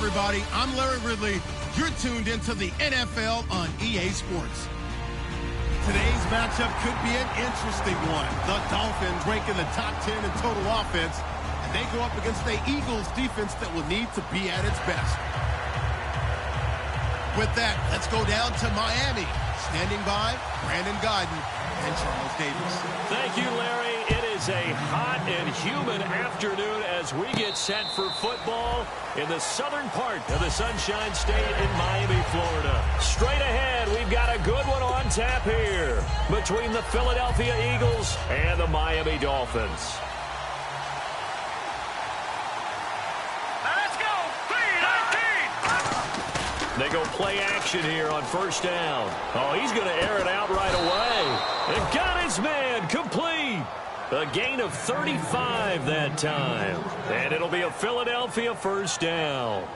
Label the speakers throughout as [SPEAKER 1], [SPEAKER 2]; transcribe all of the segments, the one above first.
[SPEAKER 1] everybody. I'm Larry Ridley. You're tuned into the NFL on EA Sports. Today's matchup could be an interesting one. The Dolphins rank in the top 10 in total offense, and they go up against the Eagles defense that will need to be at its best. With that, let's go down to Miami. Standing by, Brandon Godden and Charles Davis.
[SPEAKER 2] Thank you, Larry. It is a hot and humid afternoon as we get set for football in the southern part of the Sunshine State in Miami, Florida. Straight ahead, we've got a good one on tap here between the Philadelphia Eagles and the Miami Dolphins. They go play action here on first down. Oh, he's going to air it out right away. And got his man complete. A gain of 35 that time. And it'll be a Philadelphia first down.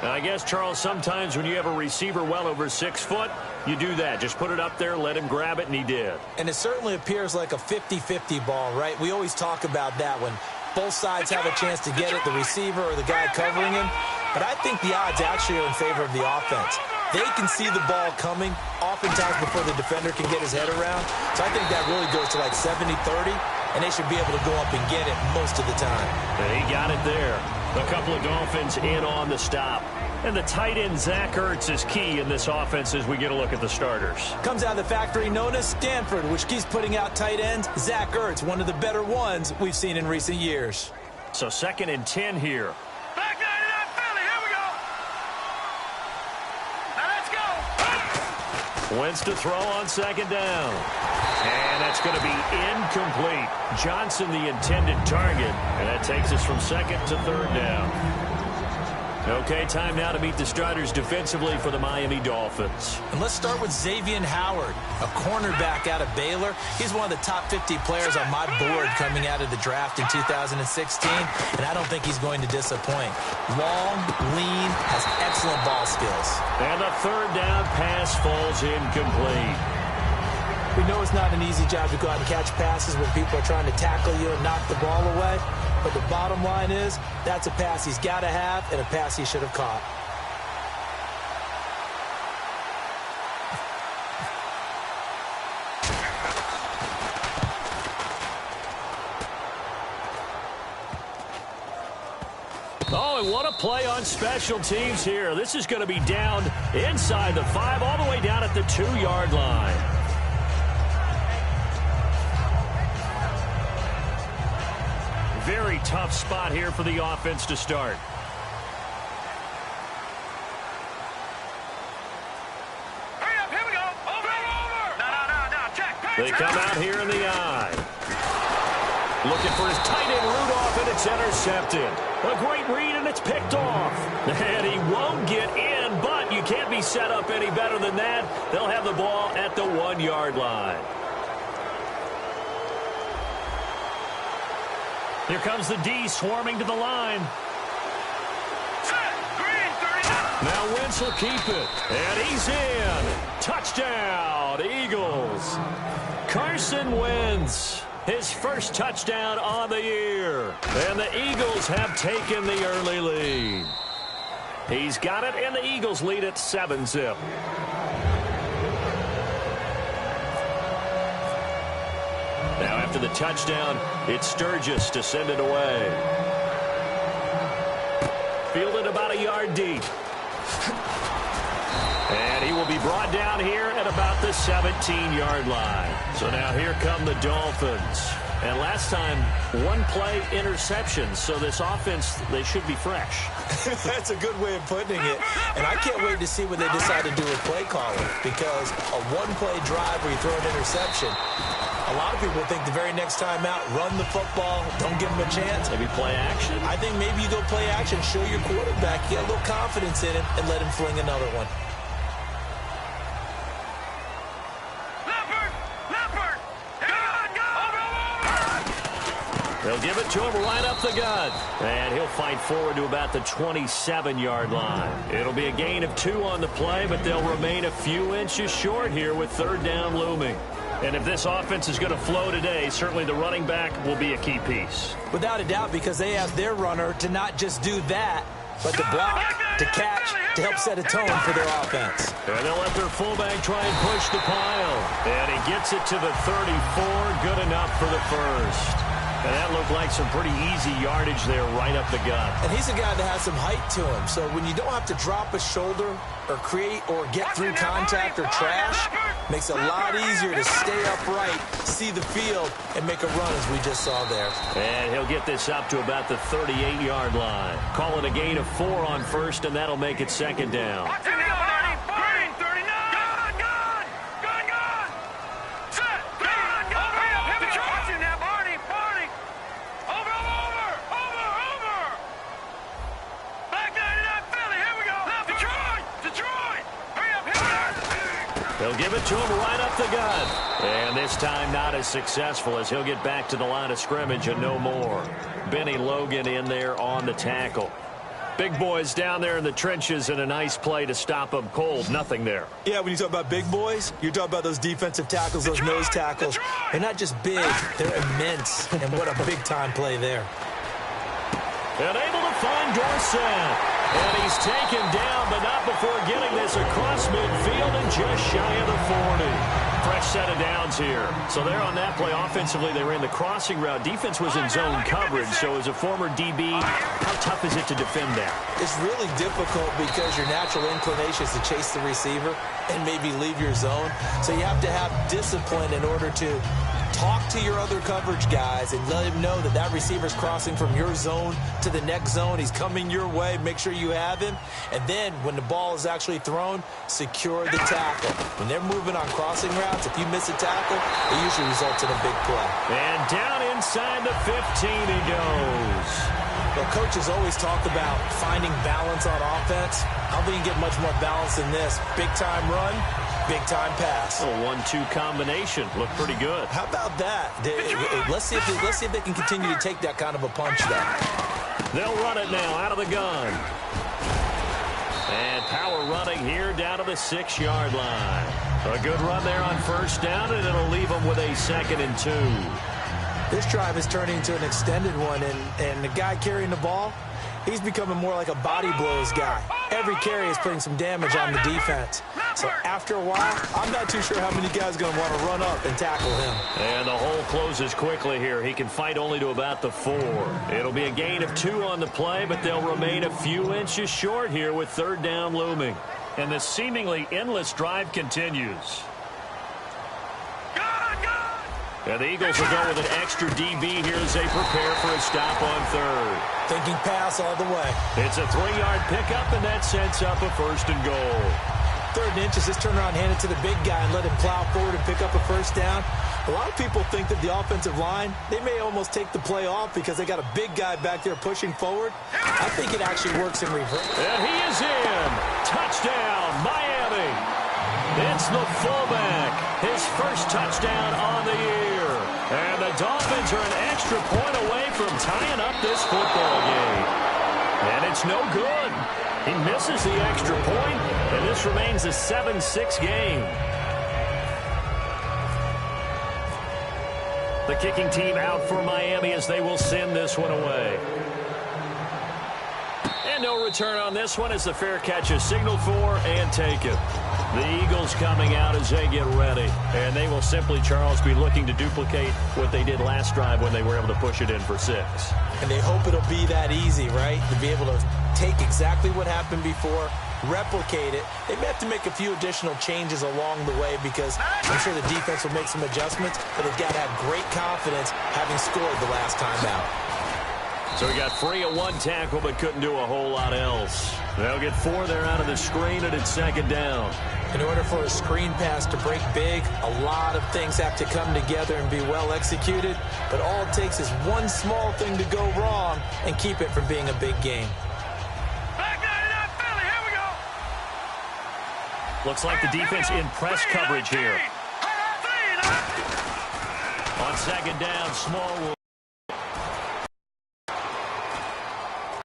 [SPEAKER 2] And I guess, Charles, sometimes when you have a receiver well over 6 foot, you do that. Just put it up there, let him grab it, and he did.
[SPEAKER 3] And it certainly appears like a 50-50 ball, right? We always talk about that when both sides have a chance to get it, the receiver or the guy covering him. But I think the odds actually are in favor of the offense. They can see the ball coming oftentimes before the defender can get his head around. So I think that really goes to like 70-30, and they should be able to go up and get it most of the time.
[SPEAKER 2] And he got it there. A couple of Dolphins in on the stop. And the tight end, Zach Ertz, is key in this offense as we get a look at the starters.
[SPEAKER 3] Comes out of the factory known as Stanford, which keeps putting out tight ends. Zach Ertz, one of the better ones we've seen in recent years.
[SPEAKER 2] So 2nd and 10 here. Wentz to throw on 2nd down. And that's going to be incomplete. Johnson, the intended target. And that takes us from 2nd to 3rd down. Okay, time now to meet the starters defensively for the Miami Dolphins.
[SPEAKER 3] And let's start with Xavier Howard, a cornerback out of Baylor. He's one of the top 50 players on my board coming out of the draft in 2016, and I don't think he's going to disappoint. Long, lean, has excellent ball skills.
[SPEAKER 2] And the 3rd down pass falls incomplete.
[SPEAKER 3] We know it's not an easy job to go out and catch passes when people are trying to tackle you and knock the ball away. But the bottom line is, that's a pass he's got to have and a pass he should have caught.
[SPEAKER 2] Oh, and what a play on special teams here. This is going to be down inside the 5, all the way down at the 2-yard line. Very tough spot here for the offense to start.
[SPEAKER 4] Hurry up, here we go. Over. No. Check.
[SPEAKER 2] They come out here in the eye. Looking for his tight end Rudolph, and it's intercepted. A great read, and it's picked off. And he won't get in, but you can't be set up any better than that. They'll have the ball at the 1-yard line. Here comes the D swarming to the line. Now Wentz will keep it. And he's in. Touchdown, Eagles. Carson Wentz, his first touchdown on the year. And the Eagles have taken the early lead. He's got it, and the Eagles lead at 7-zip. Now after the touchdown, it's Sturgis to send it away. Fielded about a yard deep. And he will be brought down here at about the 17-yard line. So now here come the Dolphins. And last time, 1-play interception. So this offense, they should be fresh.
[SPEAKER 3] That's a good way of putting it. And I can't wait to see what they decide to do with play calling. Because a 1-play drive where you throw an interception, a lot of people think the very next time out, run the football, don't give them a chance.
[SPEAKER 2] Maybe play action?
[SPEAKER 3] I think maybe you go play action, show your quarterback, get a little confidence in him, and let him fling another one.
[SPEAKER 2] They'll give it to him right up the gut. And he'll fight forward to about the 27-yard line. It'll be a gain of 2 on the play, but they'll remain a few inches short here with 3rd down looming. And if this offense is going to flow today, certainly the running back will be a key piece.
[SPEAKER 3] Without a doubt, because they asked their runner to not just do that, but to block, to catch, to help set a tone for their offense.
[SPEAKER 2] And they'll let their fullback try and push the pile. And he gets it to the 34. Good enough for the first. And that looked like some pretty easy yardage there right up the gut.
[SPEAKER 3] And he's a guy that has some height to him. So when you don't have to drop a shoulder or create or get through contact or trash, makes it a lot easier to stay upright, see the field, and make a run as we just saw there.
[SPEAKER 2] And he'll get this up to about the 38-yard line. Call it a gain of 4 on first, and that'll make it second down. They'll give it to him right up the gut. And this time not as successful as he'll get back to the line of scrimmage and no more. Benny Logan in there on the tackle. Big boys down there in the trenches and a nice play to stop them cold. Nothing there.
[SPEAKER 3] Yeah, when you talk about big boys, you're talking about those defensive tackles, those nose tackles. They're not just big, they're immense. And what a big-time play there.
[SPEAKER 2] And able to find Dorsett. And he's taken down, but not before getting this across midfield and just shy of the 40. Fresh set of downs here. So there on that play, offensively, they ran the crossing route. Defense was in zone coverage, so as a former DB, how tough is it to defend that?
[SPEAKER 3] It's really difficult because your natural inclination is to chase the receiver and maybe leave your zone. So you have to have discipline in order to talk to your other coverage guys and let him know that that receiver's crossing from your zone to the next zone. He's coming your way. Make sure you have him. And then when the ball is actually thrown, secure the tackle. When they're moving on crossing routes, if you miss a tackle, it usually results in a big play.
[SPEAKER 2] And down inside the 15 he goes.
[SPEAKER 3] Well, coaches always talk about finding balance on offense. I don't think you get much more balance than this. Big-time run, big-time pass.
[SPEAKER 2] A 1-2 combination. Looked pretty good.
[SPEAKER 3] How about that? Let's see if they can continue to take that kind of a punch there.
[SPEAKER 2] They'll run it now out of the gun. And power running here down to the 6-yard line. A good run there on first down, and it'll leave them with a 2nd and 2.
[SPEAKER 3] This drive is turning into an extended one, and the guy carrying the ball, he's becoming more like a body blows guy. Every carry is putting some damage on the defense. So after a while, I'm not too sure how many guys are going to want to run up and tackle him.
[SPEAKER 2] And the hole closes quickly here. He can fight only to about the 4. It'll be a gain of 2 on the play, but they'll remain a few inches short here with 3rd down looming. And the seemingly endless drive continues. And the Eagles will go with an extra DB here as they prepare for a stop on 3rd.
[SPEAKER 3] Thinking pass all the way.
[SPEAKER 2] It's a 3-yard pickup, and that sets up a 1st and goal.
[SPEAKER 3] 3rd and inches, just turn around, hand it to the big guy, and let him plow forward and pick up a 1st down. A lot of people think that the offensive line, they may almost take the play off because they got a big guy back there pushing forward. I think it actually works in reverse.
[SPEAKER 2] And he is in. Touchdown, Miami. It's the fullback. His first touchdown on the year. And the Dolphins are an extra point away from tying up this football game. And it's no good. He misses the extra point, and this remains a 7-6 game. The kicking team out for Miami as they will send this one away. And no return on this one as the fair catch is signaled for and taken. The Eagles coming out as they get ready. And they will simply, Charles, be looking to duplicate what they did last drive when they were able to push it in for 6.
[SPEAKER 3] And they hope it'll be that easy, right? To be able to take exactly what happened before, replicate it. They may have to make a few additional changes along the way because I'm sure the defense will make some adjustments, but they've got to have great confidence having scored the last time out.
[SPEAKER 2] So we got free of 1 tackle, but couldn't do a whole lot else. They'll get 4 there out of the screen, and it's 2nd down.
[SPEAKER 3] In order for a screen pass to break big, a lot of things have to come together and be well executed, but all it takes is one small thing to go wrong and keep it from being a big game.
[SPEAKER 2] Looks like the defense in press coverage here. On 2nd down, Small will